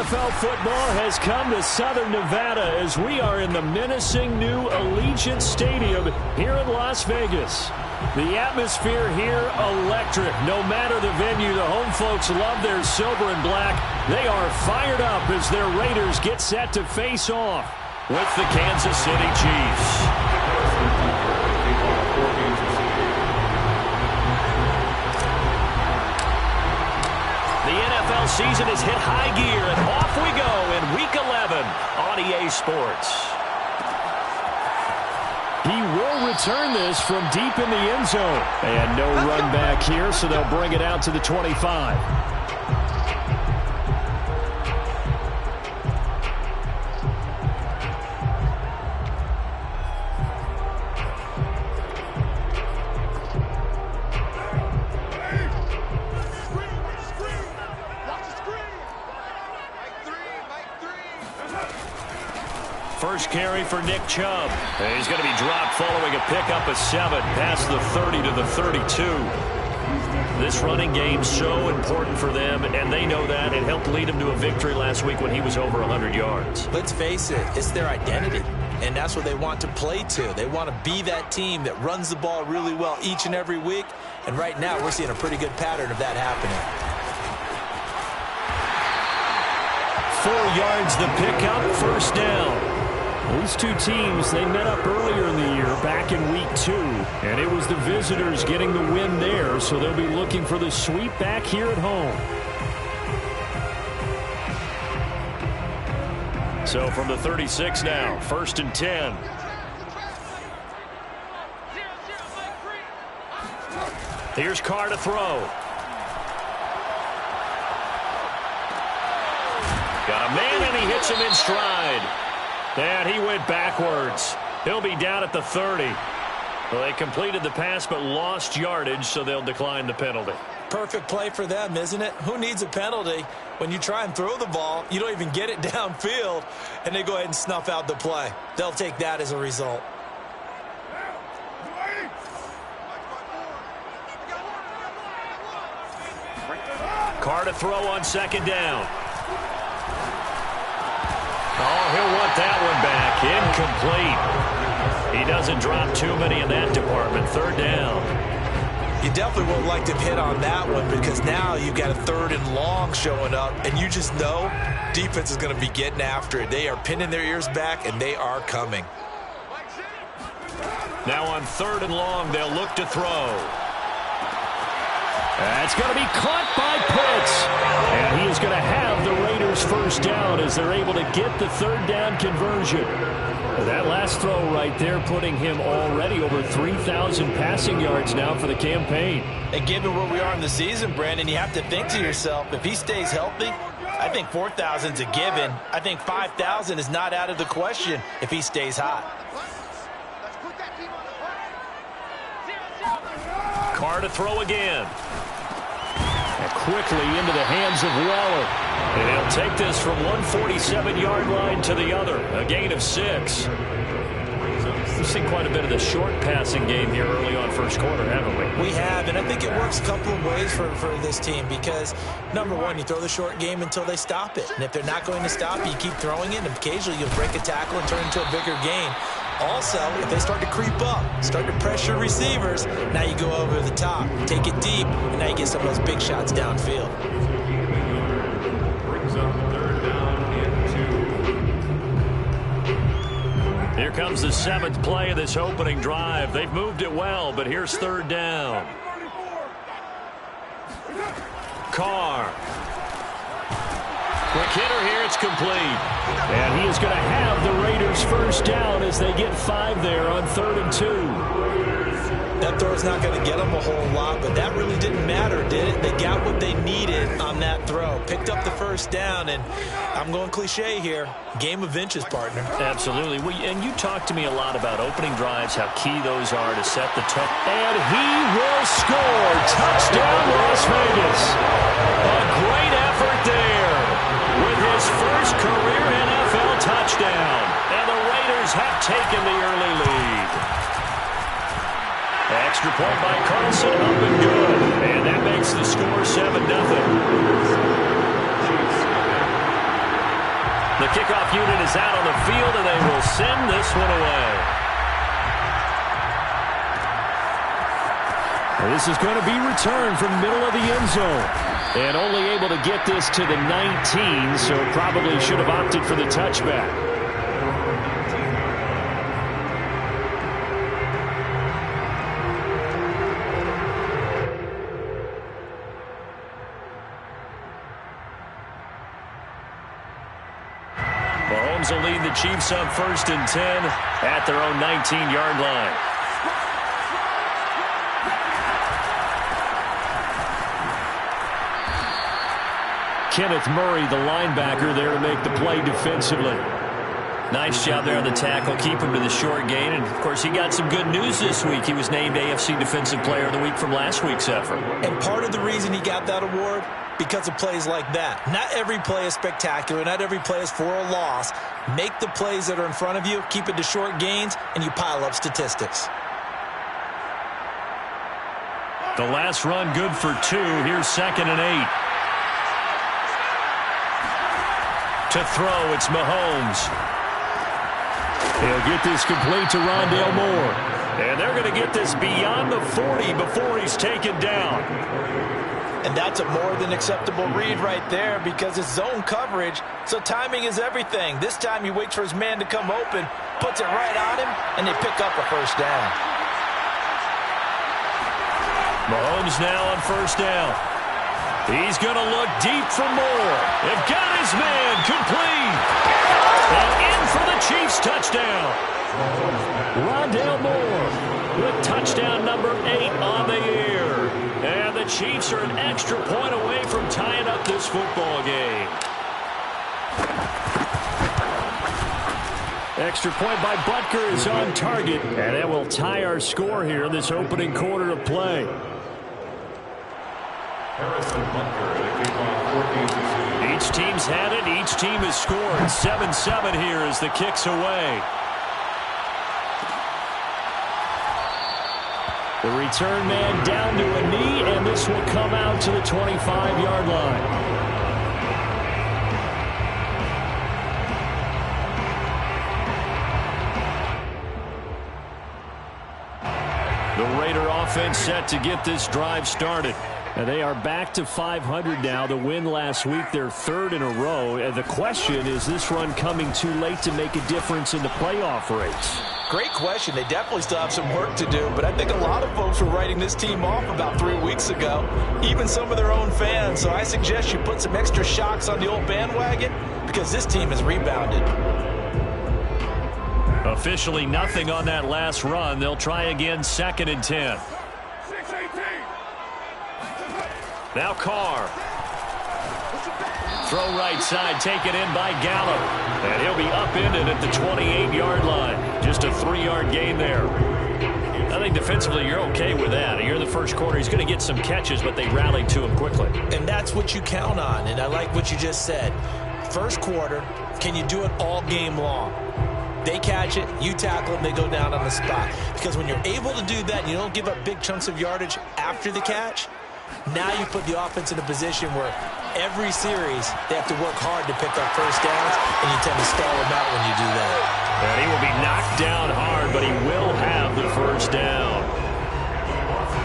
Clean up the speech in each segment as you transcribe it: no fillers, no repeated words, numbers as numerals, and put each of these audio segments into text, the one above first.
NFL football has come to Southern Nevada as we are in the menacing new Allegiant Stadium here in Las Vegas. The atmosphere here, electric. No matter the venue, the home folks love their silver and black. They are fired up as their Raiders get set to face off with the Kansas City Chiefs. The NFL season is hit high gear, and off we go in Week 11 on EA Sports. He will return this from deep in the end zone. And no run back here, so they'll bring it out to the 25. First carry for Nick Chubb. And he's going to be dropped following a pickup of 7 past the 30 to the 32. This running game so important for them, and they know that. It helped lead them to a victory last week when he was over 100 yards. Let's face it, it's their identity, and that's what they want to play to. They want to be that team that runs the ball really well each and every week, and right now we're seeing a pretty good pattern of that happening. 4 yards the pickup, first down. These two teams, they met up earlier in the year, back in Week 2, and it was the visitors getting the win there, so they'll be looking for the sweep back here at home. So from the 36 now, 1st and 10. Here's Carr to throw. Got a man, and he hits him in stride. And he went backwards. He'll be down at the 30. Well, they completed the pass but lost yardage, so they'll decline the penalty. Perfect play for them, isn't it? Who needs a penalty? When you try and throw the ball, you don't even get it downfield, and they go ahead and snuff out the play. They'll take that as a result. Carr to throw on 2nd down. Oh, he'll want that one back. Incomplete. He doesn't drop too many in that department. 3rd down. You definitely won't like to hit on that one because now you've got a 3rd and long showing up, and you just know defense is going to be getting after it. They are pinning their ears back, and they are coming. Now on 3rd and long, they'll look to throw. That's going to be caught by Pitts. And he is going to have the Raiders first down as they're able to get the 3rd down conversion. That last throw right there putting him already over 3,000 passing yards now for the campaign. And given where we are in the season, Brandon, you have to think to yourself, if he stays healthy, I think 4,000 is a given. I think 5,000 is not out of the question if he stays hot. Carr to throw again. And quickly into the hands of Waller. And he'll take this from 147-yard line to the other. A gain of 6. We've seen quite a bit of the short passing game here early on first quarter, haven't we? We have, and I think it works a couple of ways for this team because, number one, you throw the short game until they stop it. And if they're not going to stop it, you keep throwing it, and occasionally you'll break a tackle and turn it into a bigger gain. Also, if they start to creep up, start to pressure receivers, now you go over the top, take it deep, and now you get some of those big shots downfield. Brings up 3rd down and 2. Here comes the 7th play of this opening drive. They've moved it well, but here's 3rd down. Carr. Quick hitter here, it's complete. And he is going to have the Raiders first down as they get 5 there on 3rd and 2. That throw's not going to get them a whole lot, but that really didn't matter, did it? They got what they needed on that throw. Picked up the first down, and I'm going cliche here. Game of inches, partner. Absolutely. And you talked to me a lot about opening drives, how key those are to set the tone. And he will score. Touchdown, Las Vegas. A great effort there with his first career NFL touchdown. And the Raiders have taken the early lead. Extra point by Carlson, up and good. And that makes the score 7-0. The kickoff unit is out on the field, and they will send this one away. This is going to be returned from middle of the end zone. And only able to get this to the 19, so probably should have opted for the touchback. Mahomes will lead the Chiefs on 1st and 10 at their own 19-yard line. Kenneth Murray, the linebacker, there to make the play defensively. Nice job there on the tackle. Keep him to the short gain. And, of course, he got some good news this week. He was named AFC Defensive Player of the Week from last week's effort. And part of the reason he got that award, because of plays like that. Not every play is spectacular. Not every play is for a loss. Make the plays that are in front of you, keep it to short gains, and you pile up statistics. The last run good for 2. Here's 2nd and 8. To throw, it's Mahomes. He'll get this complete to Rondale Moore. And they're going to get this beyond the 40 before he's taken down. And that's a more than acceptable read right there because it's zone coverage, so timing is everything. This time he waits for his man to come open, puts it right on him, and they pick up a first down. Mahomes now on 1st down. He's going to look deep for Moore. They've got his man complete. And in for the Chiefs touchdown. Rondale Moore with touchdown number 8 on the year. And the Chiefs are an extra point away from tying up this football game. Extra point by Butker is on target. And that will tie our score here in this opening quarter of play. Each team's had it. Each team has scored. 7-7 here as the kick's away. The return man down to a knee, and this will come out to the 25-yard line. The Raider offense set to get this drive started. And they are back to 500 now. The win last week, their 3rd in a row. And the question is this run coming too late to make a difference in the playoff race? Great question. They definitely still have some work to do, but I think a lot of folks were writing this team off about 3 weeks ago, even some of their own fans. So I suggest you put some extra shocks on the old bandwagon because this team has rebounded. Officially nothing on that last run. They'll try again 2nd and 10. Now Carr. Throw right side, taken in by Gallup. And he'll be upended at the 28-yard line. Just a 3-yard gain there. I think defensively you're okay with that. You're in the first quarter. He's going to get some catches, but they rallied to him quickly. And that's what you count on. And I like what you just said. First quarter, can you do it all game long? They catch it, you tackle them, they go down on the spot. Because when you're able to do that and you don't give up big chunks of yardage after the catch, now you put the offense in a position where every series they have to work hard to pick up first downs, and you tend to stall them out when you do that. And he will be knocked down hard, but he will have the first down.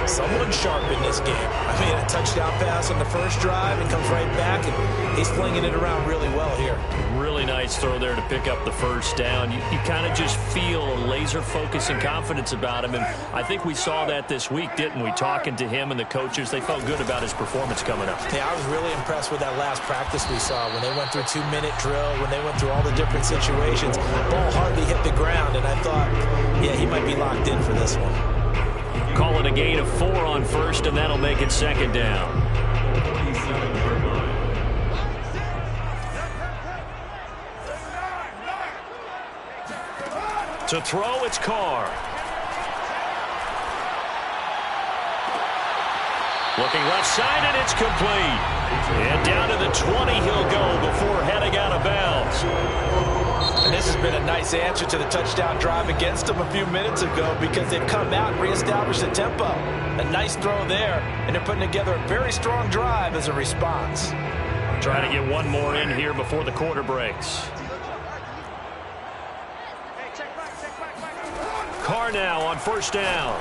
Someone sharp in this game. I mean, a touchdown pass on the first drive and comes right back, and he's flinging it around really well here. Really nice throw there to pick up the first down. You kind of just feel a laser focus and confidence about him, and I think we saw that this week, didn't we? Talking to him and the coaches, they felt good about his performance coming up. Yeah, I was really impressed with that last practice we saw when they went through 2-minute drill, when they went through all the different situations. Ball hardly hit the ground, and I thought, yeah, he might be locked in for this one. Call it a gain of 4 on first, and that'll make it 2nd down. To throw, it's Carr. Looking left side, and it's complete. And down to the 20 he'll go before heading out of bounds. And this has been a nice answer to the touchdown drive against them a few minutes ago because they've come out and reestablished the tempo. A nice throw there, and they're putting together a very strong drive as a response. Trying to get one more in here before the quarter breaks. Carr now on first down.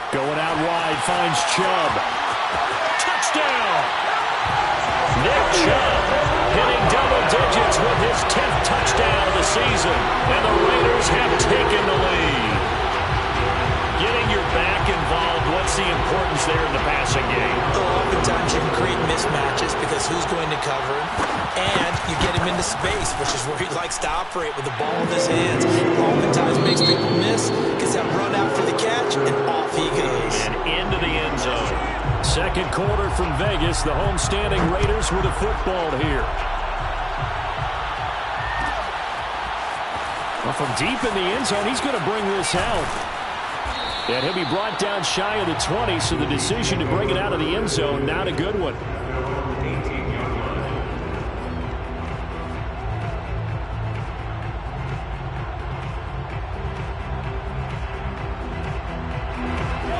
Going out wide, finds Chubb. Touchdown! Nick Chubb hitting double digits with his 10th touchdown of the season. And the Raiders have taken the lead. Getting your back involved, what's the importance there in the passing game? Well, oftentimes you can create mismatches because who's going to cover him, and you get him into space, which is where he likes to operate with the ball in his hands. Oftentimes makes people miss, gets that run out for the catch, and off he goes. And into the end zone. Second quarter from Vegas, the homestanding Raiders with a football here. Well, from deep in the end zone, he's going to bring this out. And he'll be brought down shy of the 20, so the decision to bring it out of the end zone, not a good one.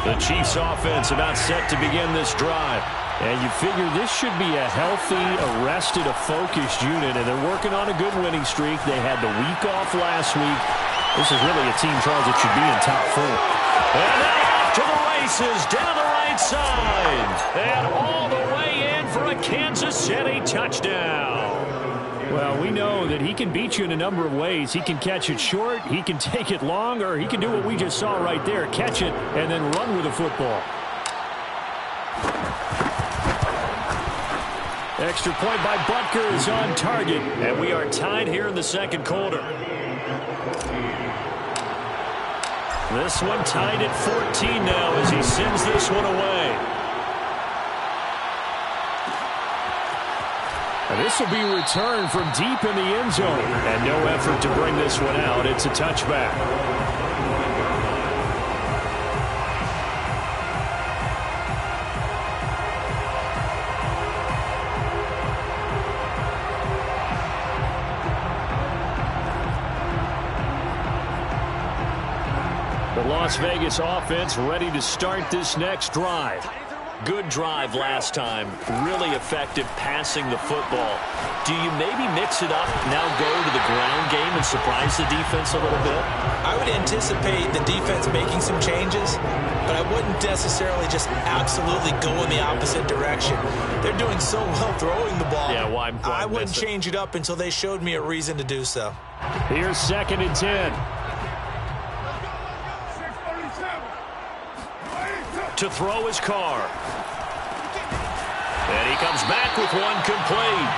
The Chiefs offense about set to begin this drive. And you figure this should be a healthy, arrested, a focused unit, and they're working on a good winning streak. They had the week off last week. This is really a team, Charles, that should be in top 4. And now off to the races, down the right side. And all the way in for a Kansas City touchdown. Well, we know that he can beat you in a number of ways. He can catch it short, he can take it long, or he can do what we just saw right there, catch it and then run with the football. Extra point by Butker is on target, and we are tied here in the second quarter. This one tied at 14 now as he sends this one away. And this will be returned from deep in the end zone. And no effort to bring this one out. It's a touchback. The Las Vegas offense ready to start this next drive. Good drive last time. Really effective passing the football. Do you maybe mix it up, now go to the ground game and surprise the defense a little bit? I would anticipate the defense making some changes, but I wouldn't necessarily just absolutely go in the opposite direction. They're doing so well throwing the ball. Yeah, why I wouldn't change it up until they showed me a reason to do so. Here's 2nd and 10. To throw his Carr. And he comes back with one complete.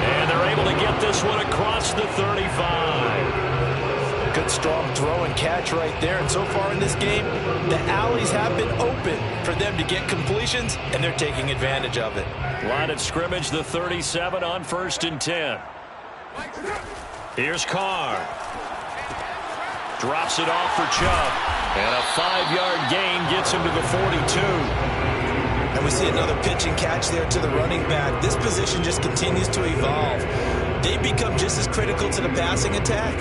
And they're able to get this one across the 35. Good strong throw and catch right there. And so far in this game, the alleys have been open for them to get completions, and they're taking advantage of it. Line of scrimmage, the 37 on 1st and 10. Here's Carr. Drops it off for Chubb. And a 5-yard gain gets him to the 42. And we see another pitch and catch there to the running back. This position just continues to evolve. They become just as critical to the passing attack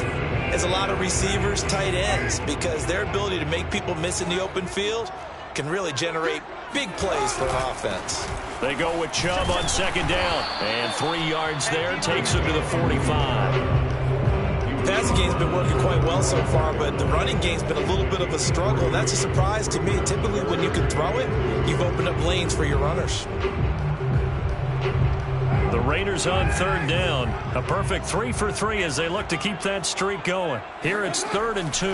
as a lot of receivers, tight ends, because their ability to make people miss in the open field can really generate big plays for an offense. They go with Chubb on 2nd down. And 3 yards there takes him to the 45. The passing game's been working quite well so far, but the running game's been a little bit of a struggle. That's a surprise to me. Typically, when you can throw it, you've opened up lanes for your runners. The Raiders on 3rd down. A perfect 3 for 3 as they look to keep that streak going. Here it's 3rd and 2.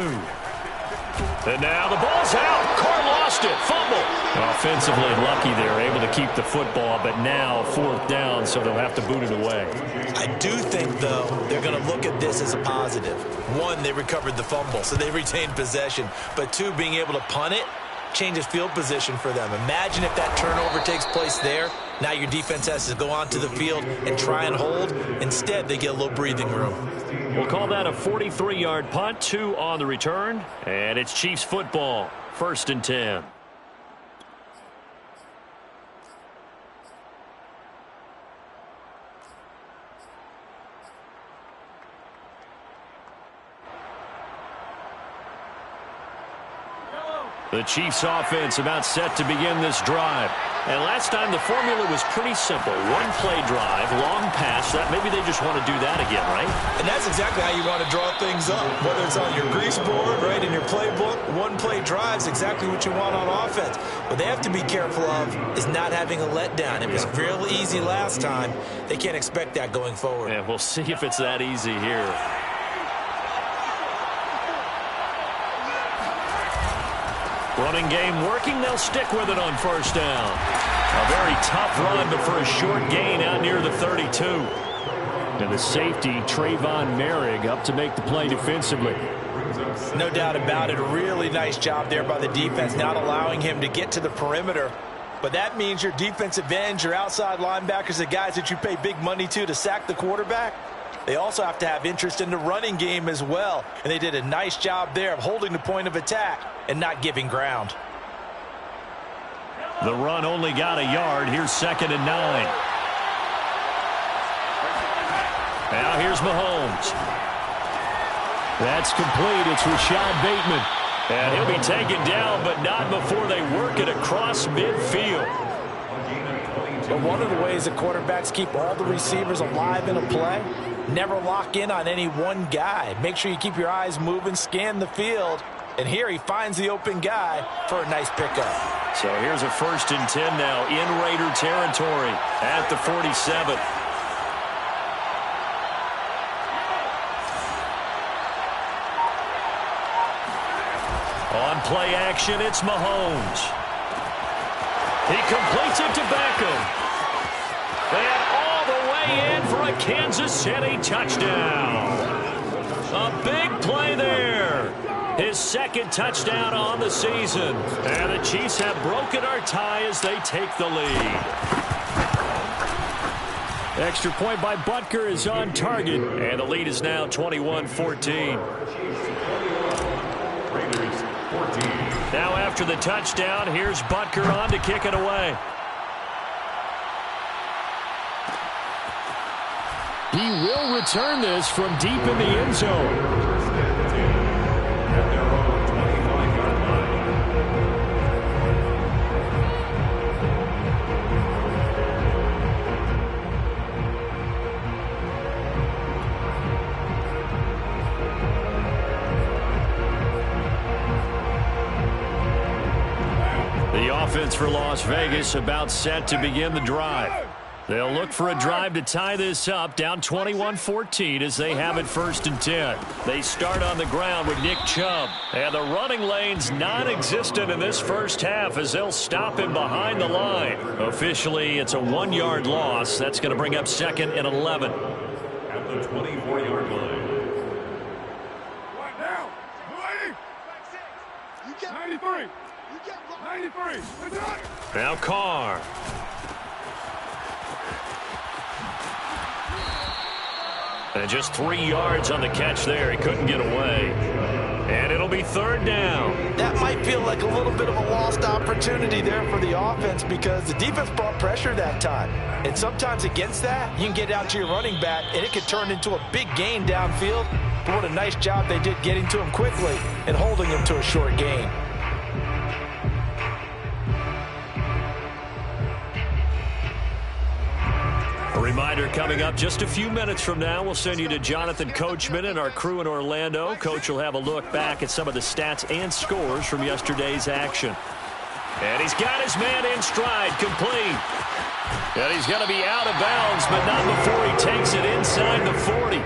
And now the ball's out. Carr lost it. Fumble. Offensively lucky they're able to keep the football, but now 4th down, so they'll have to boot it away. I do think, though, they're going to look at this as a positive. 1, they recovered the fumble, so they retained possession. But 2, being able to punt it changes field position for them. Imagine if that turnover takes place there. Now your defense has to go onto the field and try and hold. Instead, they get a little breathing room. We'll call that a 43-yard punt, 2 on the return. And it's Chiefs football, 1st and 10. The Chiefs offense about set to begin this drive. And last time the formula was pretty simple. One play drive, long pass. That maybe they just want to do that again, right? And that's exactly how you want to draw things up. Whether it's on your grease board, right, in your playbook, one play drive is exactly what you want on offense. What they have to be careful of is not having a letdown. It was real easy last time. They can't expect that going forward. Yeah, we'll see if it's that easy here. Running game working. They'll stick with it on first down. A very tough run, but for a short gain out near the 32. And the safety, Trayvon Merrick, up to make the play defensively. No doubt about it. A really nice job there by the defense, not allowing him to get to the perimeter. But that means your defensive ends, your outside linebackers, the guys that you pay big money to sack the quarterback, they also have to have interest in the running game as well. And they did a nice job there of holding the point of attack and not giving ground. The run only got a yard. Here's 2nd and 9. Now here's Mahomes. That's complete. It's Rashad Bateman. And he'll be taken down, but not before they work it across midfield. But one of the ways that quarterbacks keep all the receivers alive in a play, never lock in on any one guy. Make sure you keep your eyes moving, scan the field. And here he finds the open guy for a nice pickup. So here's a 1st and 10 now in Raider territory at the 47. On play action, it's Mahomes. He completes it to Beckham. And all the way in for a Kansas City touchdown. A big play there. His 2nd touchdown on the season. And the Chiefs have broken our tie as they take the lead. Extra point by Butker is on target. And the lead is now 21-14. Now after the touchdown, here's Butker on to kick it away. He will return this from deep in the end zone. Offense for Las Vegas about set to begin the drive. They'll look for a drive to tie this up, down 21-14 as they have it 1st and 10. They start on the ground with Nick Chubb. And the running lane's non-existent in this first half as they'll stop him behind the line. Officially, it's a 1-yard loss. That's going to bring up 2nd and 11. At the 24-yard line. Right now, 90. You get 93. 93. Now Carr. And just 3 yards on the catch there. He couldn't get away. And it'll be 3rd down. That might feel like a little bit of a lost opportunity there for the offense because the defense brought pressure that time. And sometimes against that, you can get out to your running back, and it could turn into a big gain downfield. But what a nice job they did getting to him quickly and holding him to a short gain. A reminder coming up just a few minutes from now, we'll send you to Jonathan Coachman and our crew in Orlando. Coach will have a look back at some of the stats and scores from yesterday's action. And he's got his man in stride, complete. And he's going to be out of bounds, but not before he takes it inside the 40.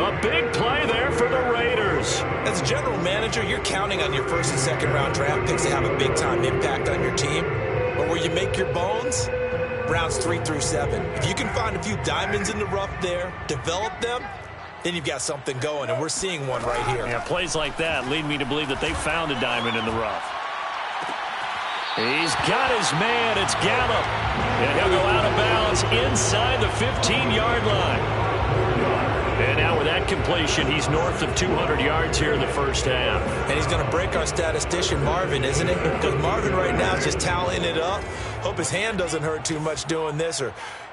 A big play there for the Raiders. As a general manager, you're counting on your 1st and 2nd round draft picks to have a big-time impact on your team. But where you make your bones, rounds 3 through 7. If you can find a few diamonds in the rough there, develop them, then you've got something going, and we're seeing one right here. Yeah, plays like that lead me to believe that they found a diamond in the rough. He's got his man. It's Gallup. And he'll go out of bounds inside the 15-yard line. And now with that completion, he's north of 200 yards here in the first half. And he's going to break our statistician, Marvin, isn't he? Because Marvin right now is just tallying it up. Hope his hand doesn't hurt too much doing this or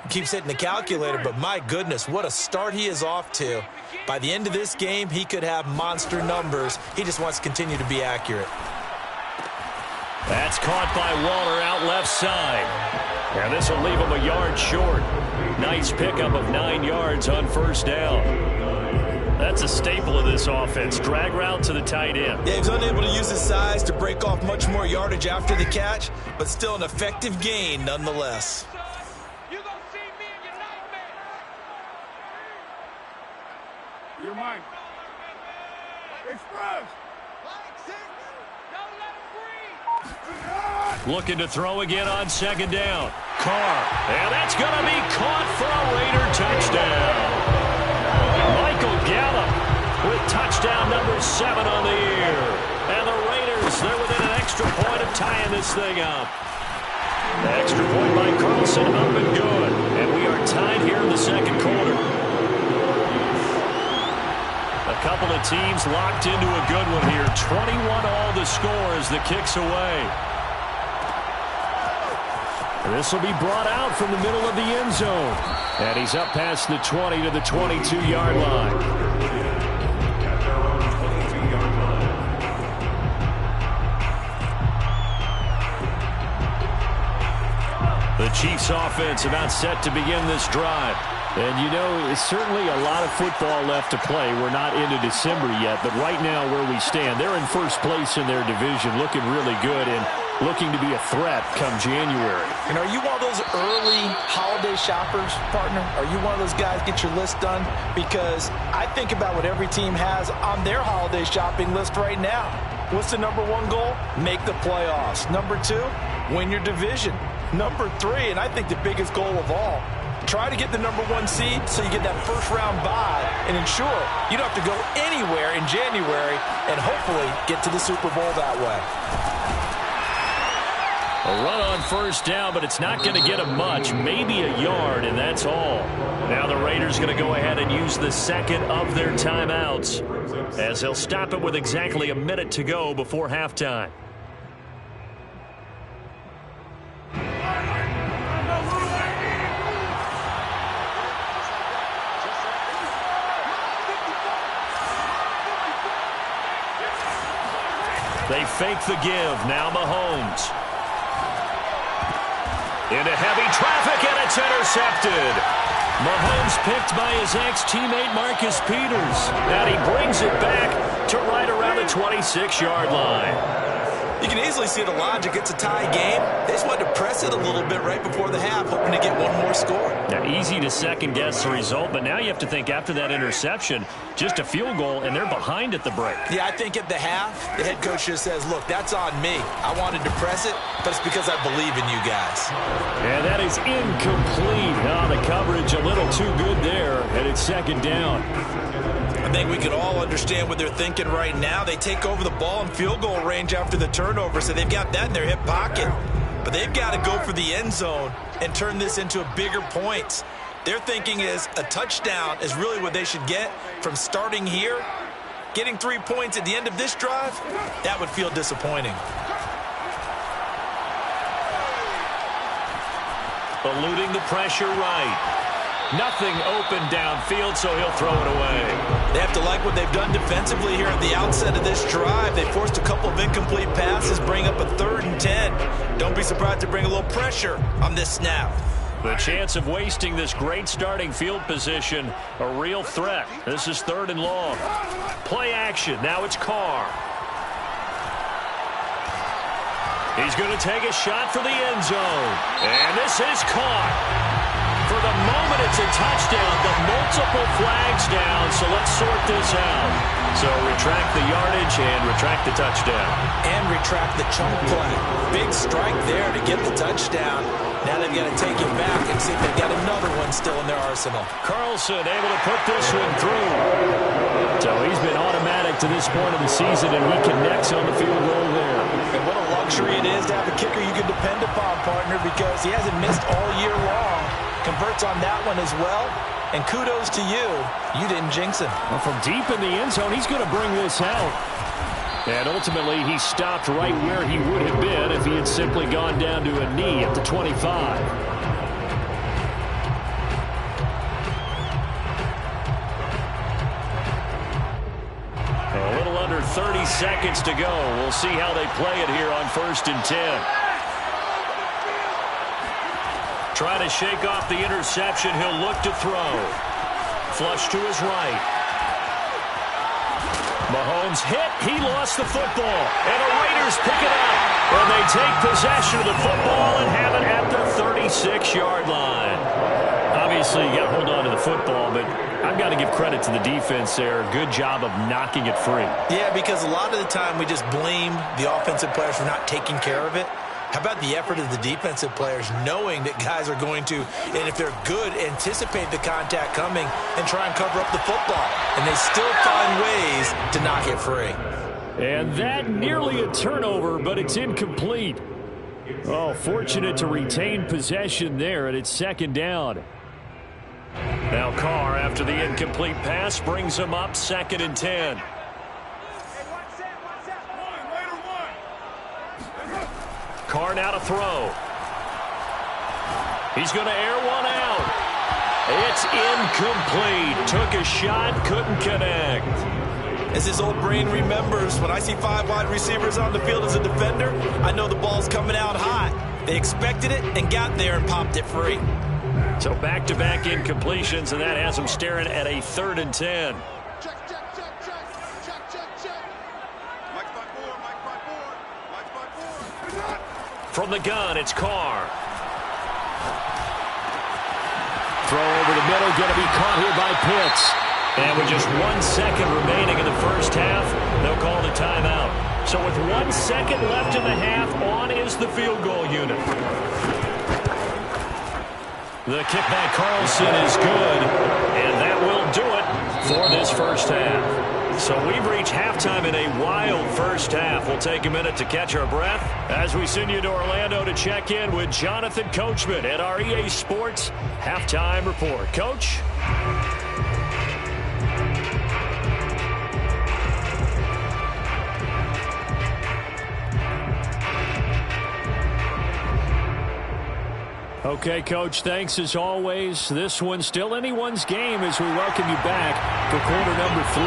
keeps hitting the calculator. But my goodness, what a start he is off to. By the end of this game, he could have monster numbers. He just wants to continue to be accurate. That's caught by Waller out left side. And this will leave him a yard short. Nice pickup of 9 yards on first down. That's a staple of this offense. Drag route to the tight end. Yeah, he was unable to use his size to break off much more yardage after the catch, but still an effective gain nonetheless. You're going to see me in your nightmare. You're mine. Express. Don't let him breathe. Looking to throw again on second down. Carr. And that's going to be caught for a Raider touchdown. Michael Gallup with touchdown number 7 on the year. And the Raiders, they're within an extra point of tying this thing up. The extra point by Carlson up and good. And we are tied here in the second quarter. A couple of teams locked into a good one here. 21-all the score as the kick's away. This will be brought out from the middle of the end zone. And he's up past the 20 to the 22-yard line. The Chiefs offense about set to begin this drive. And, you know, it's certainly a lot of football left to play. We're not into December yet, but right now where we stand, they're in first place in their division, looking really good and looking to be a threat come January. And are you one of those early holiday shoppers, partner? Are you one of those guys get your list done? Because I think about what every team has on their holiday shopping list right now. What's the number 1 goal? Make the playoffs. Number 2, win your division. Number 3, and I think the biggest goal of all, try to get the number 1 seed so you get that first-round bye and ensure you don't have to go anywhere in January and hopefully get to the Super Bowl that way. A run on first down, but it's not going to get him much. Maybe a yard, and that's all. Now the Raiders going to go ahead and use the second of their timeouts as they'll stop it with exactly a minute to go before halftime. They fake the give. Now Mahomes. Into heavy traffic, and it's intercepted. Mahomes picked by his ex-teammate Marcus Peters. And he brings it back to right around the 26-yard line. You can easily see the logic. It's a tie game. They just wanted to press it a little bit right before the half, hoping to get one more score. Now, easy to second-guess the result, but now you have to think after that interception, just a field goal, and they're behind at the break. Yeah, I think at the half, the head coach just says, look, that's on me. I wanted to press it, but it's because I believe in you guys. And that is incomplete. Oh, the coverage a little too good there, and it's second down. I think we can all understand what they're thinking right now. They take over the ball in field goal range after the turnover, so they've got that in their hip pocket. But they've got to go for the end zone and turn this into a bigger point. Their thinking is a touchdown is really what they should get from starting here. Getting 3 points at the end of this drive, that would feel disappointing. Eluding the pressure right. Nothing open downfield, so he'll throw it away. They have to like what they've done defensively here at the outset of this drive. They forced a couple of incomplete passes, bring up a 3rd and 10. Don't be surprised to bring a little pressure on this snap. The chance of wasting this great starting field position, a real threat. This is 3rd and long. Play action. Now it's Carr. He's going to take a shot for the end zone. And this is caught. For the moment, it's a touchdown, but multiple flags down, so let's sort this out. So retract the yardage and retract the touchdown. And retract the chunk play. Big strike there to get the touchdown. Now they've got to take it back and see if they've got another one still in their arsenal. Carlson able to put this one through. So he's been automatic to this point of the season, and he connects on the field goal there. And what a luxury it is to have a kicker you can depend upon, partner, because he hasn't missed all year long. Converts on that one as well. And kudos to you. You didn't jinx him. Well, from deep in the end zone, he's going to bring this out. And ultimately, he stopped right where he would have been if he had simply gone down to a knee at the 25. A little under 30 seconds to go. We'll see how they play it here on 1st and 10. Trying to shake off the interception. He'll look to throw. Flush to his right. Mahomes hit. He lost the football. And the Raiders pick it up. And they take possession of the football and have it at the 36-yard line. Obviously, you got to hold on to the football, but I've got to give credit to the defense there. Good job of knocking it free. Yeah, because a lot of the time we just blame the offensive players for not taking care of it. How about the effort of the defensive players knowing that guys are going to, and if they're good, anticipate the contact coming and try and cover up the football. And they still find ways to knock it free. And that nearly a turnover, but it's incomplete. Oh, fortunate to retain possession there, and it's 2nd down. Now Carr, after the incomplete pass, brings him up 2nd and 10. Carr now to throw. He's going to air one out. It's incomplete. Took a shot, couldn't connect. As his old brain remembers, when I see 5 wide receivers on the field as a defender, I know the ball's coming out hot. They expected it and got there and popped it free. So back-to-back incompletions, and that has him staring at a 3rd and 10. From the gun, it's Carr. Throw over the middle, going to be caught here by Pitts. And with just 1 second remaining in the first half, they'll call the timeout. So with 1 second left in the half, on is the field goal unit. The kick by Carlson is good, and that will do it for this first half. So we've reached halftime in a wild first half. We'll take a minute to catch our breath as we send you to Orlando to check in with Jonathan Coachman at our EA Sports Halftime Report. Coach? Okay, Coach, thanks as always. This one's still anyone's game as we welcome you back for quarter number 3.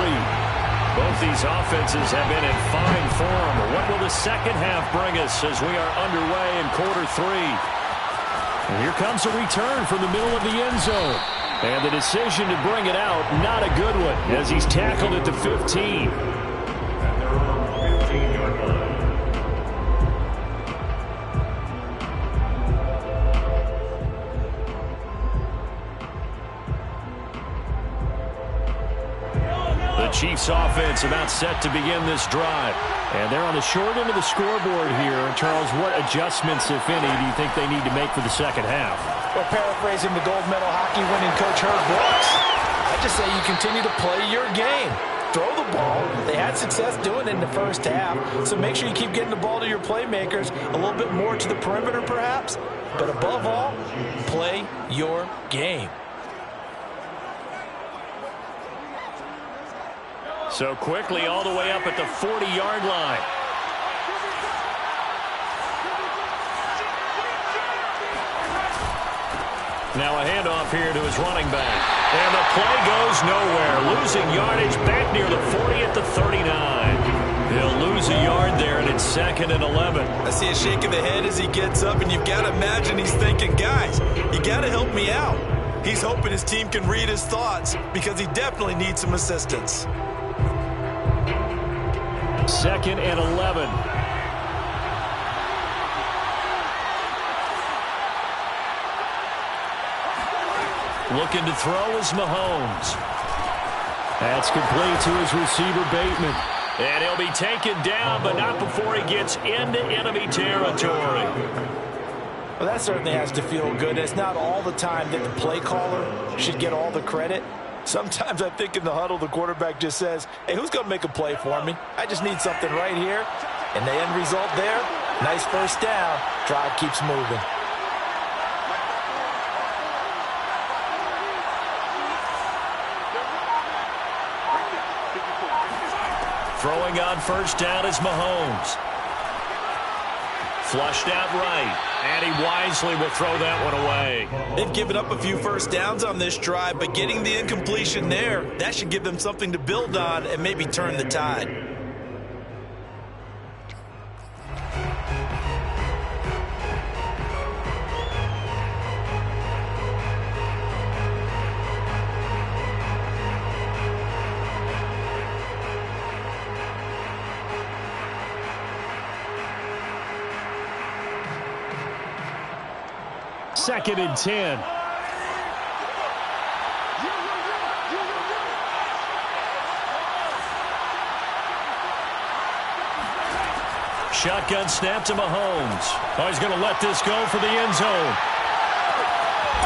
Both these offenses have been in fine form. What will the second half bring us as we are underway in quarter 3? And here comes a return from the middle of the end zone. And the decision to bring it out, not a good one, as he's tackled at the 15. The Chiefs offense about set to begin this drive. And they're on the short end of the scoreboard here. Charles, what adjustments, if any, do you think they need to make for the second half? Well, paraphrasing the gold medal hockey winning coach Herb Brooks, I just say you continue to play your game. Throw the ball. They had success doing it in the first half, so make sure you keep getting the ball to your playmakers, a little bit more to the perimeter perhaps, but above all, play your game. So quickly all the way up at the 40-yard line. Now a handoff here to his running back. And the play goes nowhere. Losing yardage back near the 40 at the 39. He'll lose a yard there, and it's 2nd and 11. I see a shake of the head as he gets up, and you've got to imagine he's thinking, guys, you got to help me out. He's hoping his team can read his thoughts because he definitely needs some assistance. 2nd and 11. Looking to throw is Mahomes. That's complete to his receiver, Bateman. And he'll be taken down, but not before he gets into enemy territory. Well, that certainly has to feel good. It's not all the time that the play caller should get all the credit. Sometimes I think in the huddle, the quarterback just says, hey, who's going to make a play for me? I just need something right here. And the end result there, nice first down. Drive keeps moving. Throwing on first down is Mahomes. Flushed out right. And he wisely will throw that one away. They've given up a few first downs on this drive, but getting the incompletion there, that should give them something to build on and maybe turn the tide. 2nd and 10. Shotgun snap to Mahomes. Oh, he's going to let this go for the end zone.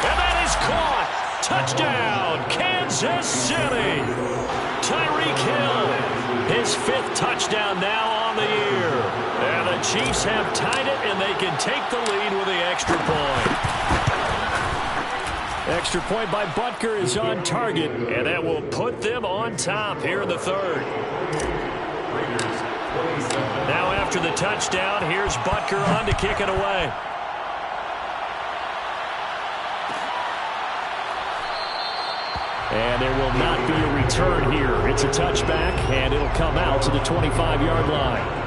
And that is caught. Touchdown, Kansas City. Tyreek Hill, his 5th touchdown now on the year. And the Chiefs have tied it, and they can take the lead with the extra point. Extra point by Butker is on target, and that will put them on top here in the 3rd. Now after the touchdown, here's Butker on to kick it away. And there will not be a return here. It's a touchback, and it'll come out to the 25-yard line.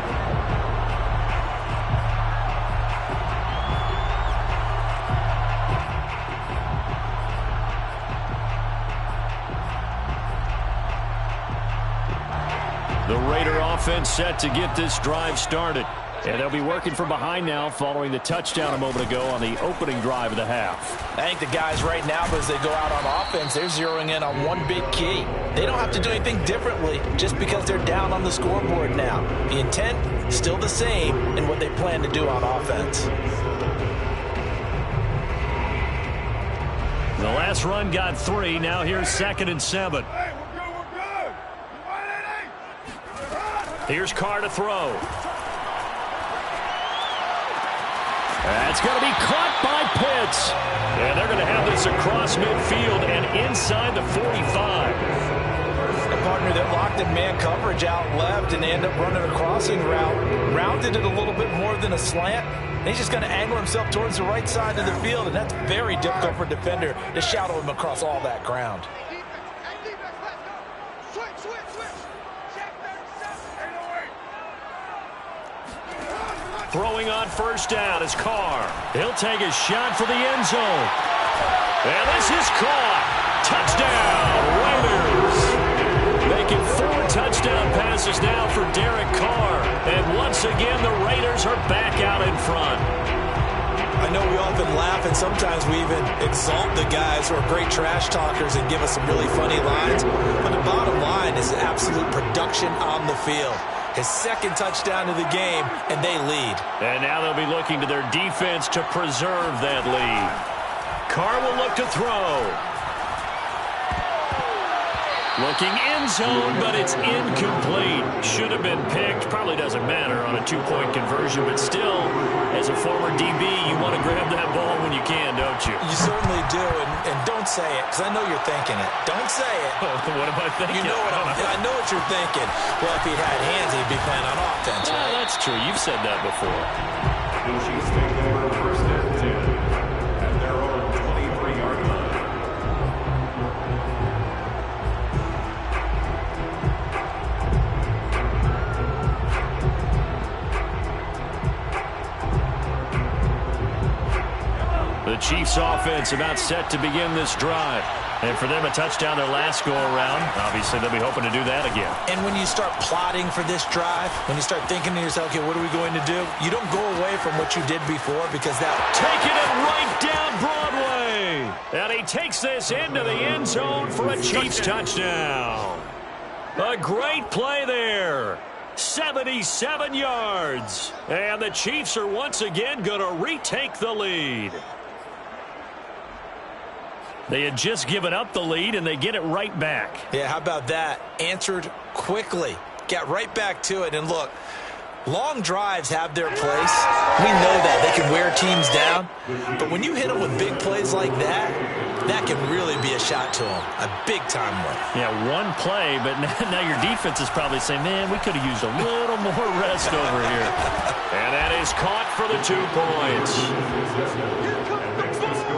The Raider offense set to get this drive started. And they'll be working from behind now following the touchdown a moment ago on the opening drive of the half. I think the guys right now, as they go out on offense, they're zeroing in on one big key. They don't have to do anything differently just because they're down on the scoreboard now. The intent, still the same in what they plan to do on offense. The last run got 3. Now here's 2nd and 7. Here's Carr to throw. That's going to be caught by Pitts. And they're going to have this across midfield and inside the 45. And partner, they're locked in man coverage out left, and they end up running a crossing route. Rounded it a little bit more than a slant. And he's just going to angle himself towards the right side of the field, and that's very difficult for a defender to shadow him across all that ground. Throwing on 1st down is Carr. He'll take a shot for the end zone. And this is caught. Touchdown, Raiders. Making 4 touchdown passes now for Derek Carr. And once again, the Raiders are back out in front. I know we often laugh, and sometimes we even exalt the guys who are great trash talkers and give us some really funny lines. But the bottom line is absolute production on the field. His 2nd touchdown of the game, and they lead. And now they'll be looking to their defense to preserve that lead. Carr will look to throw. Looking end zone, but it's incomplete. Should have been picked. Probably doesn't matter on a 2-point conversion, but still, as a former DB, you want to grab that ball when you can, don't you? You certainly do, and don't say it, because I know you're thinking it. Don't say it. What am I thinking? You know I know what you're thinking. Well, if he had hands, he'd be playing on offense. Yeah, that's true. You've said that before. The Chiefs take over 1st and 10 at their own 23-yard line. The Chiefs offense about set to begin this drive. And for them, a touchdown their last go-around. Obviously, they'll be hoping to do that again. And when you start plotting for this drive, when you start thinking to yourself, okay, what are we going to do? You don't go away from what you did before, because that... Taking it right down Broadway. And he takes this into the end zone for a Chiefs touchdown. A great play there. 77 yards. And the Chiefs are once again going to retake the lead. They had just given up the lead, and they get it right back. Yeah, how about that? Answered quickly. Got right back to it. And look, long drives have their place. We know that. They can wear teams down. But when you hit them with big plays like that, that can really be a shot to them. A big-time one. Yeah, one play, but now your defense is probably saying, man, we could have used a little more rest over here. And that is caught for the 2 points.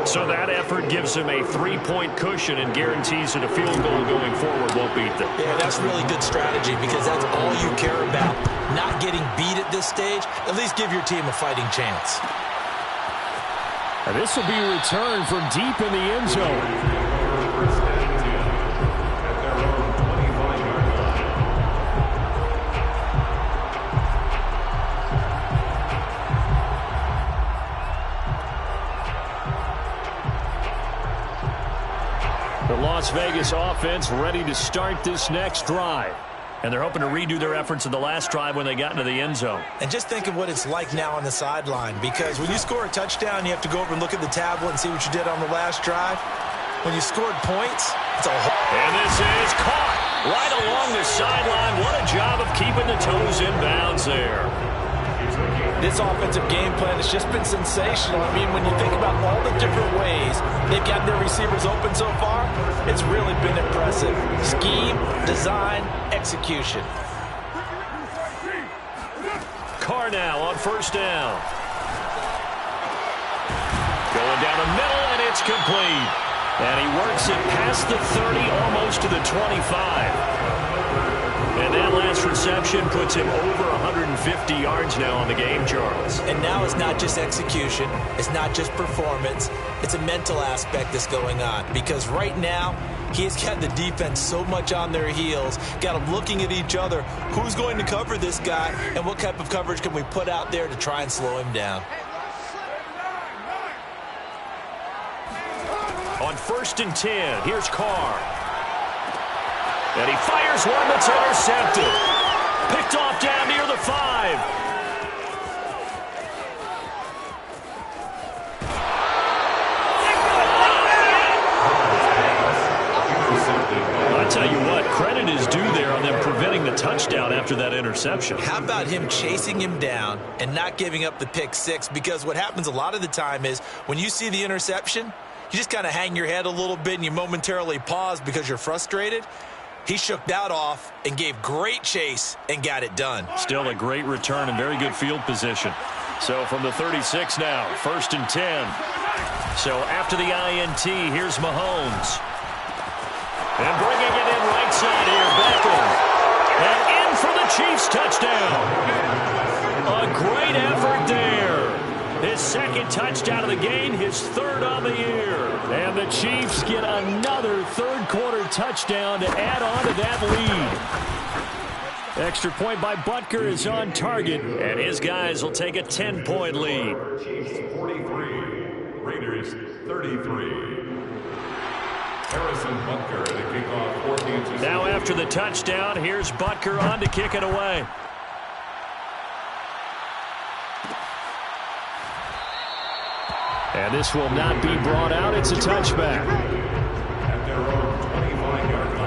So that effort gives them a 3-point cushion and guarantees that a field goal going forward won't beat them. Yeah, that's really good strategy, because that's all you care about. Not getting beat at this stage. At least give your team a fighting chance. And this will be a return from deep in the end zone. Las Vegas offense ready to start this next drive. And they're hoping to redo their efforts in the last drive when they got into the end zone. And just think of what it's like now on the sideline, because when you score a touchdown, you have to go over and look at the tablet and see what you did on the last drive. When you scored points, it's a whole... And this is caught right along the sideline. What a job of keeping the toes in bounds there. This offensive game plan has just been sensational. I mean, when you think about all the different ways they've gotten their receivers open so far, it's really been impressive. Scheme, design, execution. Carr now on first down. Going down the middle, and it's complete. And he works it past the 30, almost to the 25. And that last reception puts him over 150 yards now on the game, Charles. And now it's not just execution. It's not just performance. It's a mental aspect that's going on. Because right now, he's got the defense so much on their heels, got them looking at each other. Who's going to cover this guy, and what type of coverage can we put out there to try and slow him down? On first and 10, here's Carr. And he fires one that's intercepted. Picked off down near the 5. I tell you what, credit is due there on them preventing the touchdown after that interception. How about him chasing him down and not giving up the pick six? Because what happens a lot of the time is when you see the interception, you just kind of hang your head a little bit and you momentarily pause because you're frustrated. He shook that off and gave great chase and got it done. Still a great return and very good field position. So from the 36 now, first and 10. So after the INT, here's Mahomes. And bringing it in right side here, Beckham. And in for the Chiefs touchdown. A great effort there. His second touchdown of the game, his third on the year. And the Chiefs get another third-quarter touchdown to add on to that lead. Extra point by Butker is on target, and his guys will take a 10-point lead. Chiefs 43, Raiders 33. Harrison Butker to kick off 14. Now after the touchdown, here's Butker on to kick it away. And this will not be brought out. It's a touchback. At their own 25-yard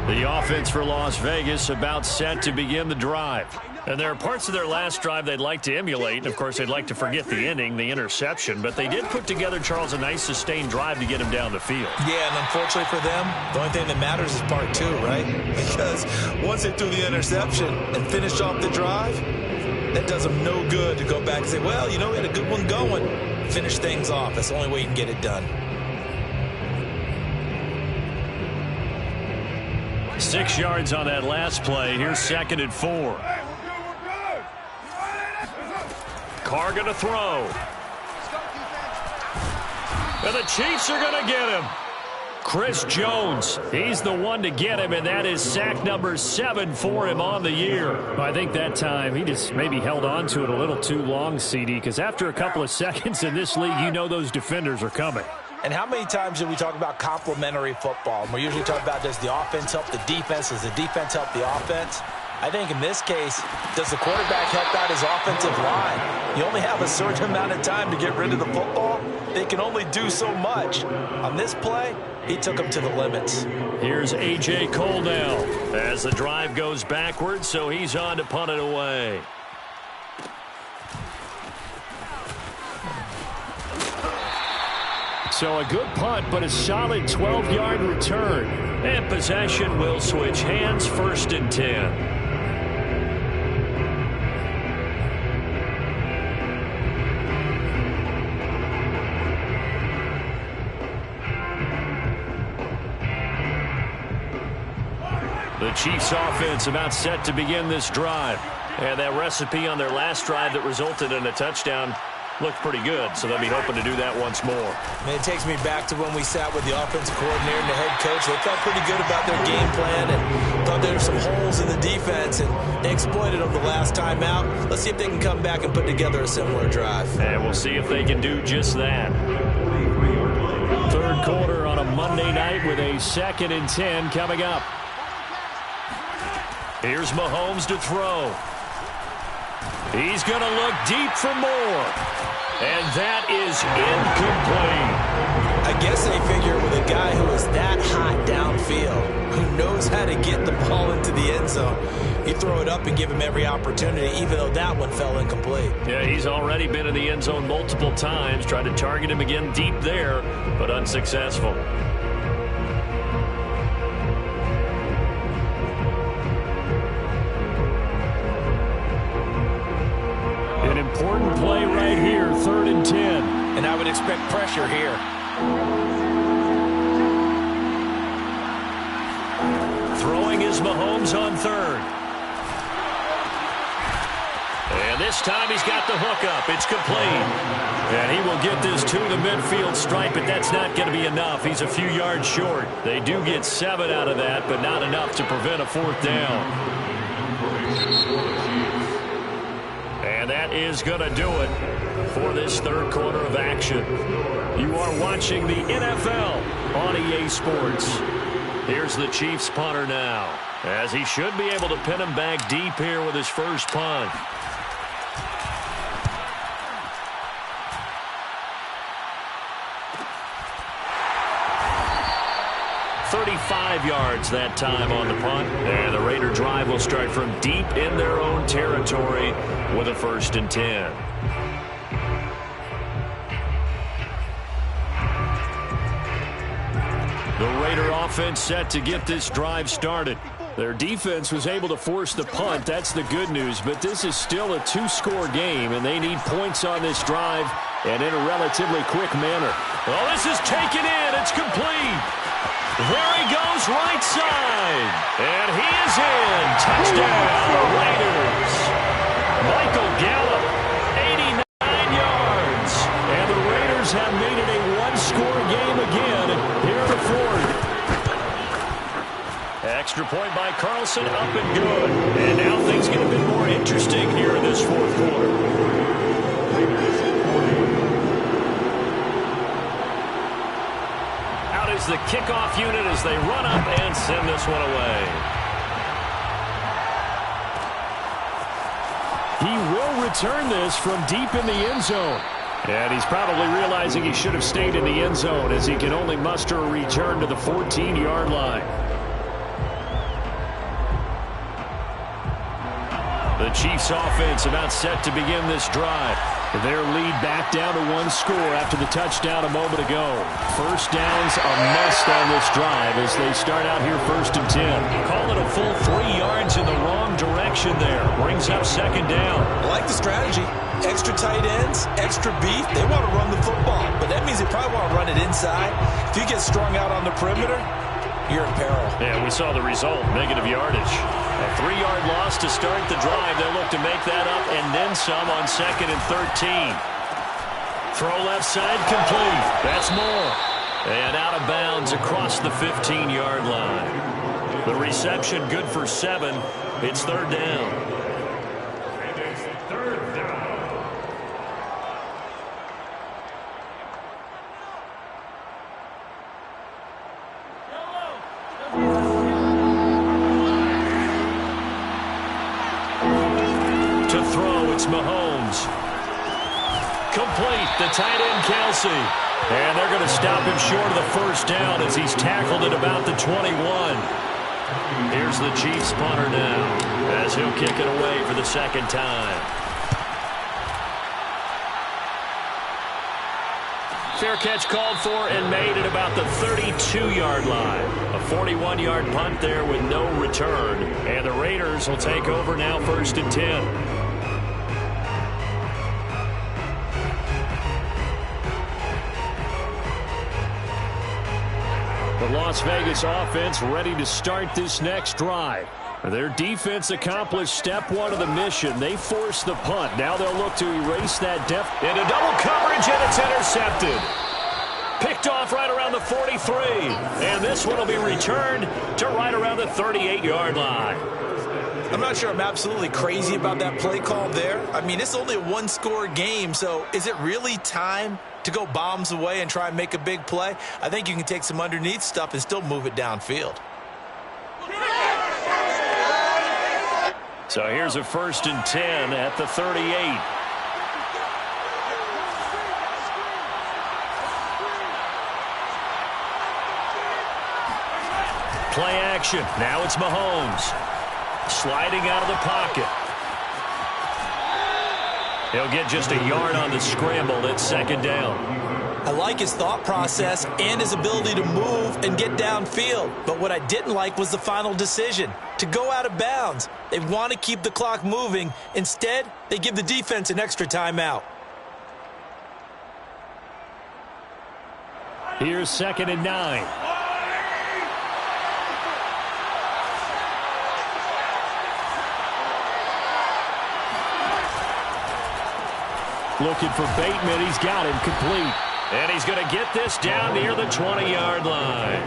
line. The offense for Las Vegas about set to begin the drive. And there are parts of their last drive they'd like to emulate. And, of course, they'd like to forget the ending, the interception. But they did put together, Charles, a nice sustained drive to get him down the field. Yeah, and unfortunately for them, the only thing that matters is part two, right? Because once they threw the interception and finished off the drive, that does them no good to go back and say, well, you know, we had a good one going. Finish things off. That's the only way you can get it done. 6 yards on that last play. Here's second and 4. Carr going to throw. And the Chiefs are going to get him. Chris Jones, he's the one to get him, and that is sack number 7 for him on the year. I think that time he just maybe held on to it a little too long, CD, because after a couple of seconds in this league, you know those defenders are coming. And how many times do we talk about complementary football? And we're usually talking about, does the offense help the defense? Does the defense help the offense? I think in this case, does the quarterback help out his offensive line? You only have a certain amount of time to get rid of the football. They can only do so much. On this play, he took them to the limits. Here's A.J. Cole now as the drive goes backwards, so he's on to punt it away. So a good punt, but a solid 12-yard return. And possession will switch hands, first and 10. The Chiefs offense about set to begin this drive. And that recipe on their last drive that resulted in a touchdown looked pretty good, so they'll be hoping to do that once more. Man, it takes me back to when we sat with the offensive coordinator and the head coach. They felt pretty good about their game plan and thought there's some holes in the defense, and they exploited them the last time out. Let's see if they can come back and put together a similar drive. And we'll see if they can do just that. Third quarter on a Monday night with a 2nd and 10 coming up. Here's Mahomes to throw. He's going to look deep for more. And that is incomplete. I guess they figure with a guy who is that hot downfield, who knows how to get the ball into the end zone, you throw it up and give him every opportunity, even though that one fell incomplete. Yeah, he's already been in the end zone multiple times, tried to target him again deep there, but unsuccessful. An important play right here, 3rd and 10. And I would expect pressure here. Throwing is Mahomes on 3rd. And this time he's got the hook up. It's complete. And he will get this to the midfield stripe, but that's not going to be enough. He's a few yards short. They do get 7 out of that, but not enough to prevent a 4th down. And that is going to do it for this third quarter of action. You are watching the NFL on EA Sports. Here's the Chiefs punter now, as he should be able to pin him back deep here with his first punt. "35 yards that time on the punt, and the Raider drive will start from deep in their own territory with a 1st and 10. The Raider offense set to get this drive started. Their defense was able to force the punt. That's the good news, but this is still a 2-score game, and they need points on this drive and in a relatively quick manner. Well, this is taken in. It's complete. There he goes, right side. And he is in. Touchdown, Raiders. Michael Gallup, 89 yards. And the Raiders have made it a 1-score game again here in the 4th. Extra point by Carlson, up and good. And now things get a bit more interesting here in this 4th quarter. The kickoff unit as they run up and send this one away. He will return this from deep in the end zone. And he's probably realizing he should have stayed in the end zone as he can only muster a return to the 14-yard line. The Chiefs offense about set to begin this drive. Their lead back down to 1 score after the touchdown a moment ago. First downs a must on this drive as they start out here 1st and 10. Call it a full 3 yards in the wrong direction there. Brings up 2nd down. I like the strategy. Extra tight ends, extra beef. They want to run the football, but that means they probably want to run it inside. If you get strung out on the perimeter, you're in peril. Yeah, we saw the result, negative yardage. A 3-yard loss to start the drive. They'll look to make that up and then some on 2nd and 13. Throw left side complete. That's more. And out of bounds across the 15-yard line. The reception good for 7. It's 3rd down. Mahomes. Complete. The tight end, Kelsey. And they're going to stop him short of the 1st down as he's tackled at about the 21. Here's the Chiefs punter now as he'll kick it away for the 2nd time. Fair catch called for and made at about the 32-yard line. A 41-yard punt there with no return. And the Raiders will take over now 1st and 10. The Las Vegas offense ready to start this next drive. Their defense accomplished step 1 of the mission. They forced the punt. Now they'll look to erase that depth into double coverage, and it's intercepted. Picked Picked off right around the 43. And this one will be returned to right around the 38-yard line. I'm not sure I'm absolutely crazy about that play call there. I mean, it's only a one-score game, so is it really time to go bombs away and try and make a big play? I think you can take some underneath stuff and still move it downfield. So here's a 1st and 10 at the 38. Play action. Now it's Mahomes. Sliding out of the pocket. He'll get just a yard on the scramble. It's 2nd down. I like his thought process and his ability to move and get downfield. But what I didn't like was the final decision, to go out of bounds. They want to keep the clock moving. Instead, they give the defense an extra timeout. Here's 2nd and 9. Looking for Bateman. He's got him complete. And he's going to get this down near the 20-yard line.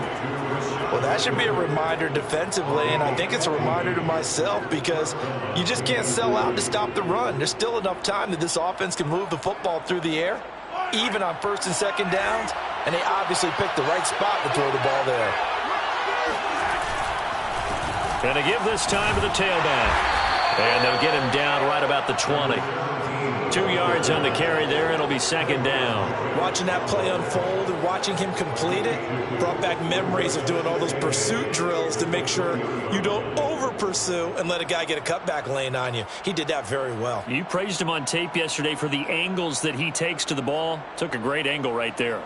Well, that should be a reminder defensively, and I think it's a reminder to myself because you just can't sell out to stop the run. There's still enough time that this offense can move the football through the air, even on 1st and 2nd downs, and they obviously picked the right spot to throw the ball there. Going to give this time to the tailback. And they'll get him down right about the 20. 2 yards on the carry there. It'll be 2nd down. Watching that play unfold and watching him complete it brought back memories of doing all those pursuit drills to make sure you don't over-pursue and let a guy get a cutback lane on you. He did that very well. You praised him on tape yesterday for the angles that he takes to the ball. Took a great angle right there.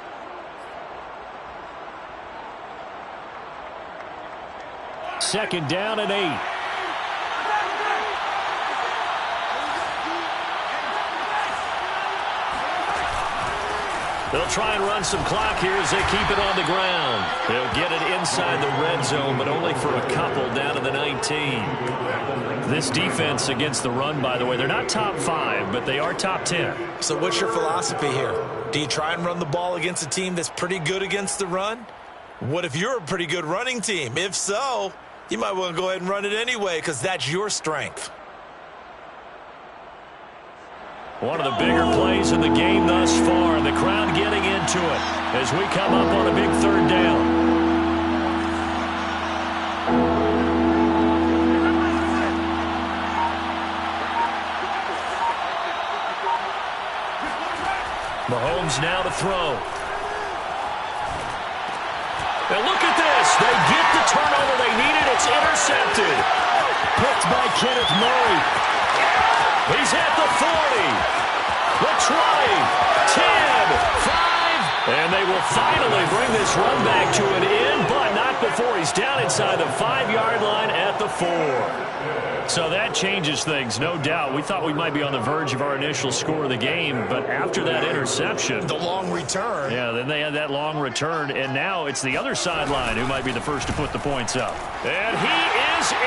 Second down and 8. They'll try and run some clock here as they keep it on the ground. They'll get it inside the red zone, but only for a couple down to the 19. This defense against the run, by the way, they're not top 5, but they are top 10. So what's your philosophy here? Do you try and run the ball against a team that's pretty good against the run? What if you're a pretty good running team? If so, you might want to go ahead and run it anyway because that's your strength. One of the bigger plays in the game thus far, and the crowd getting into it as we come up on a big 3rd down. Mahomes now to throw. Now look at this. They get the turnover they needed. It's intercepted. Picked by Kenneth Murray. He's at the 40, the 20, 10, 5, and they will finally bring this run back to an end, but not before he's down inside the 5-yard line at the 4. So that changes things, no doubt. We thought we might be on the verge of our initial score of the game, but after that interception. The long return. Yeah, then they had that long return, and now it's the other sideline who might be the first to put the points up. And he is in.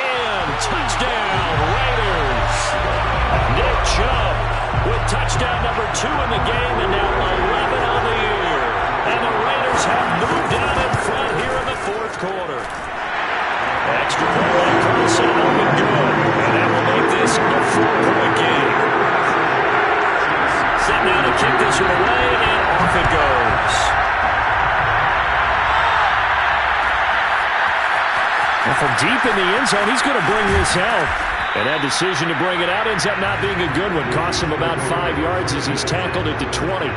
Touchdown, Raiders. Nick Chubb with touchdown number 2 in the game, and now 11 on the year. And the Raiders have moved down in front here in the 4th quarter. Extra point by Carlson, up and good. And that will make this a 4-point game. Set now to kick this one away, and off it goes. And from deep in the end zone, he's going to bring this out. And that decision to bring it out ends up not being a good one. Costs him about 5 yards as he's tackled at the 20.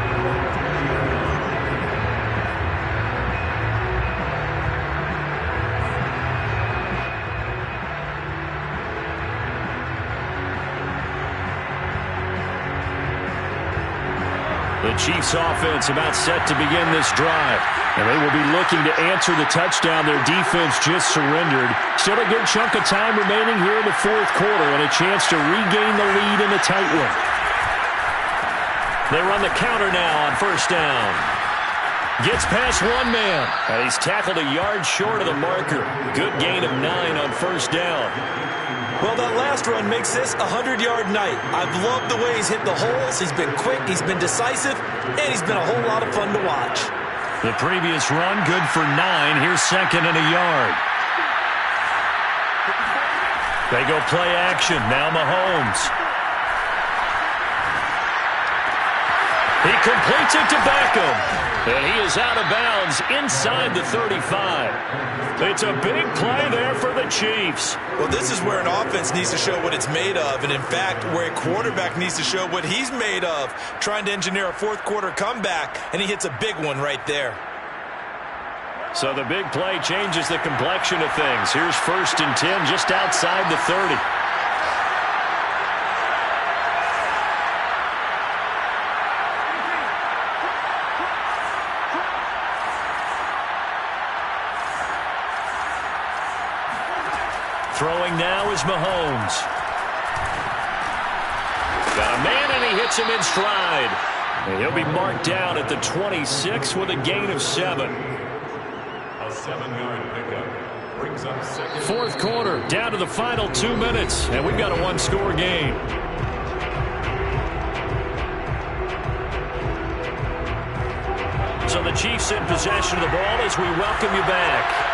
The Chiefs offense about set to begin this drive. And they will be looking to answer the touchdown their defense just surrendered. Still a good chunk of time remaining here in the 4th quarter and a chance to regain the lead in a tight one. They run the counter now on 1st down. Gets past one man. And he's tackled a yard short of the marker. Good gain of 9 on 1st down. Well, that last run makes this a 100-yard night. I've loved the way he's hit the holes. He's been quick, he's been decisive, and he's been a whole lot of fun to watch. The previous run, good for 9. Here's second and a yard. They go play action. Now Mahomes. He completes it to Beckham. And he is out of bounds inside the 35. It's a big play there for the Chiefs. Well, this is where an offense needs to show what it's made of. And, in fact, where a quarterback needs to show what he's made of. Trying to engineer a fourth-quarter comeback, and he hits a big one right there. So the big play changes the complexion of things. Here's 1st and 10 just outside the 30. Throwing now is Mahomes. Got a man, and he hits him in stride. And he'll be marked down at the 26 with a gain of 7. A 7-yard pickup brings up second. Fourth quarter, down to the final 2 minutes, and we've got a one-score game. So the Chiefs in possession of the ball as we welcome you back.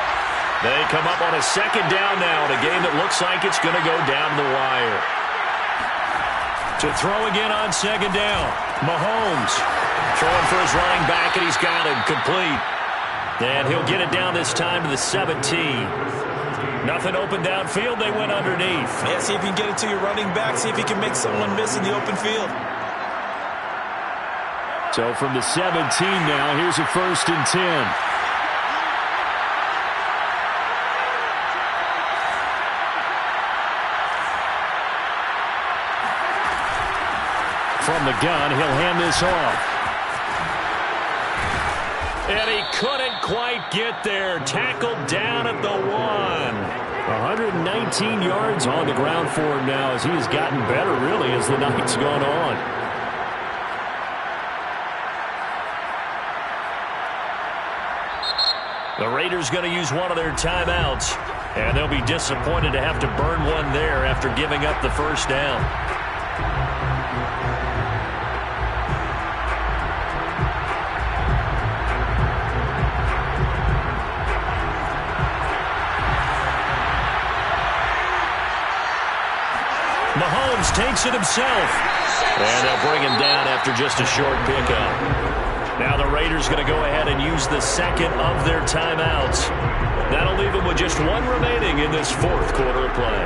They come up on a second down now in a game that looks like it's going to go down the wire. To throw again on second down. Mahomes throwing for his running back, and he's got him complete. And he'll get it down this time to the 17. Nothing open downfield. They went underneath. Yeah, see if you can get it to your running back. See if you can make someone miss in the open field. So from the 17 now, here's a 1st and 10. From the gun, he'll hand this off. And he couldn't quite get there. Tackled down at the 1. 119 yards on the ground for him now as he has gotten better, really, as the night's gone on. The Raiders going to use one of their timeouts. And they'll be disappointed to have to burn one there after giving up the first down. Mahomes takes it himself. And they'll bring him down after just a short pickup. Now the Raiders going to go ahead and use the second of their timeouts. That'll leave them with just one remaining in this fourth quarter of play.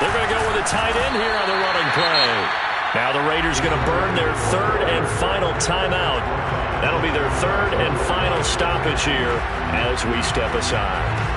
They're going to go with a tight end here on the running play. Now the Raiders going to burn their third and final timeout. That'll be their third and final stoppage here as we step aside.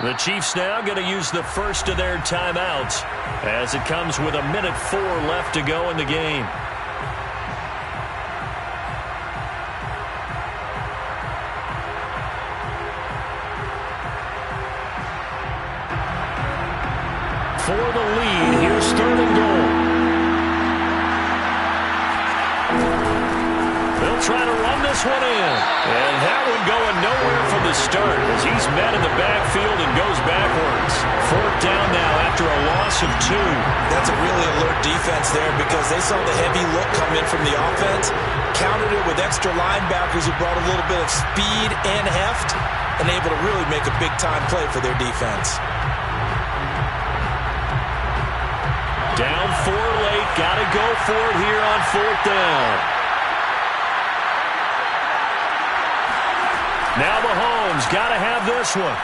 The Chiefs now going to use the first of their timeouts as it comes with 1:04 left to go in the game. For the lead, here's 3rd and goal. They'll try to run this one in. And that one going nowhere from the start as he's met in the backfield and goes backwards. 4th down now after a loss of 2. That's a really alert defense there because they saw the heavy look come in from the offense, countered it with extra linebackers who brought a little bit of speed and heft, and able to really make a big-time play for their defense. Down 4 late. Got to go for it here on 4th down. Now Mahomes got to have this one.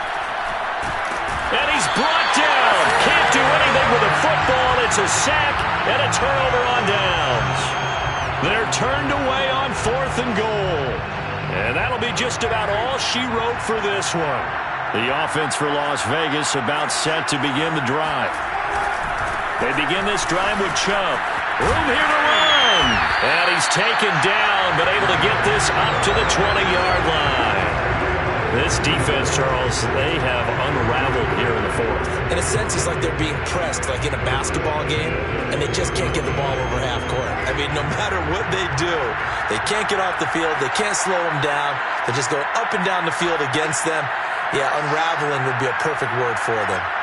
And he's brought down. Can't do anything with a football. It's a sack and a turnover on downs. They're turned away on 4th and goal. And that'll be just about all she wrote for this one. The offense for Las Vegas about set to begin the drive. They begin this drive with Chubb. Room here to run. And he's taken down, but able to get this up to the 20-yard line. This defense, Charles, they have unraveled here in the 4th. In a sense, it's like they're being pressed, like in a basketball game, and they just can't get the ball over half court. I mean, no matter what they do, they can't get off the field. They can't slow them down. They're just going up and down the field against them. Yeah, unraveling would be a perfect word for them.